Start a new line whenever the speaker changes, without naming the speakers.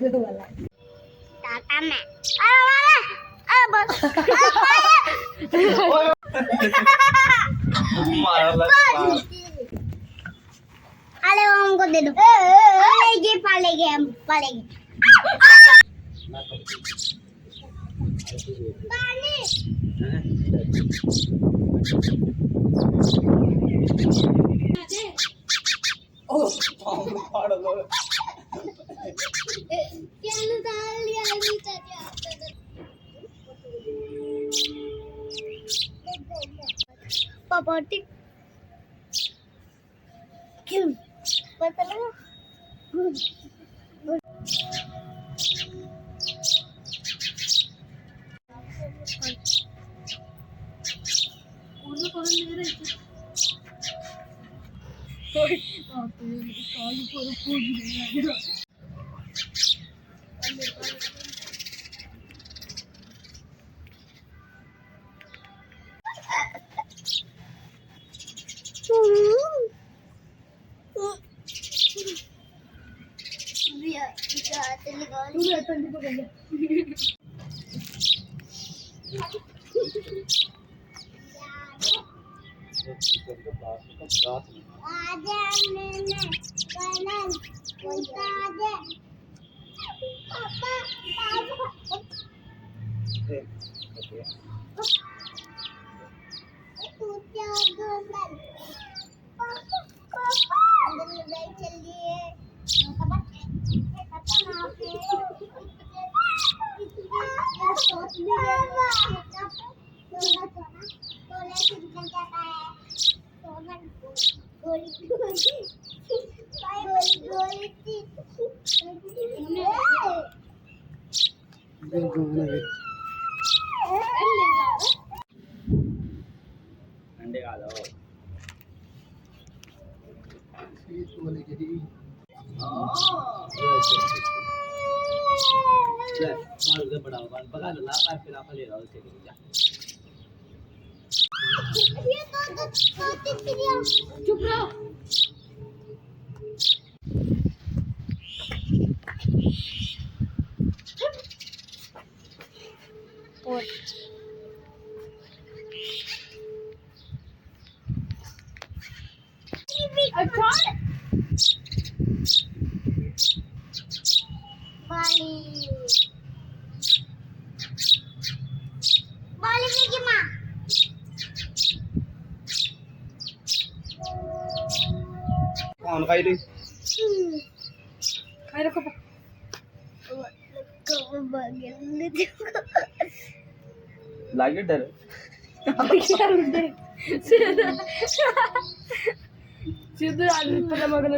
Tatame. Wala. Bos. अरे हमको दे दो पालेगी हम पालेगी पानी पापा टिक क्यों पता लगा
अंडे खा लो बड़ा ला फिर आप ले रहा चुप रहो कौन खाई रही
खाई रखो
लागे डर
सीधे आदमी पर मगन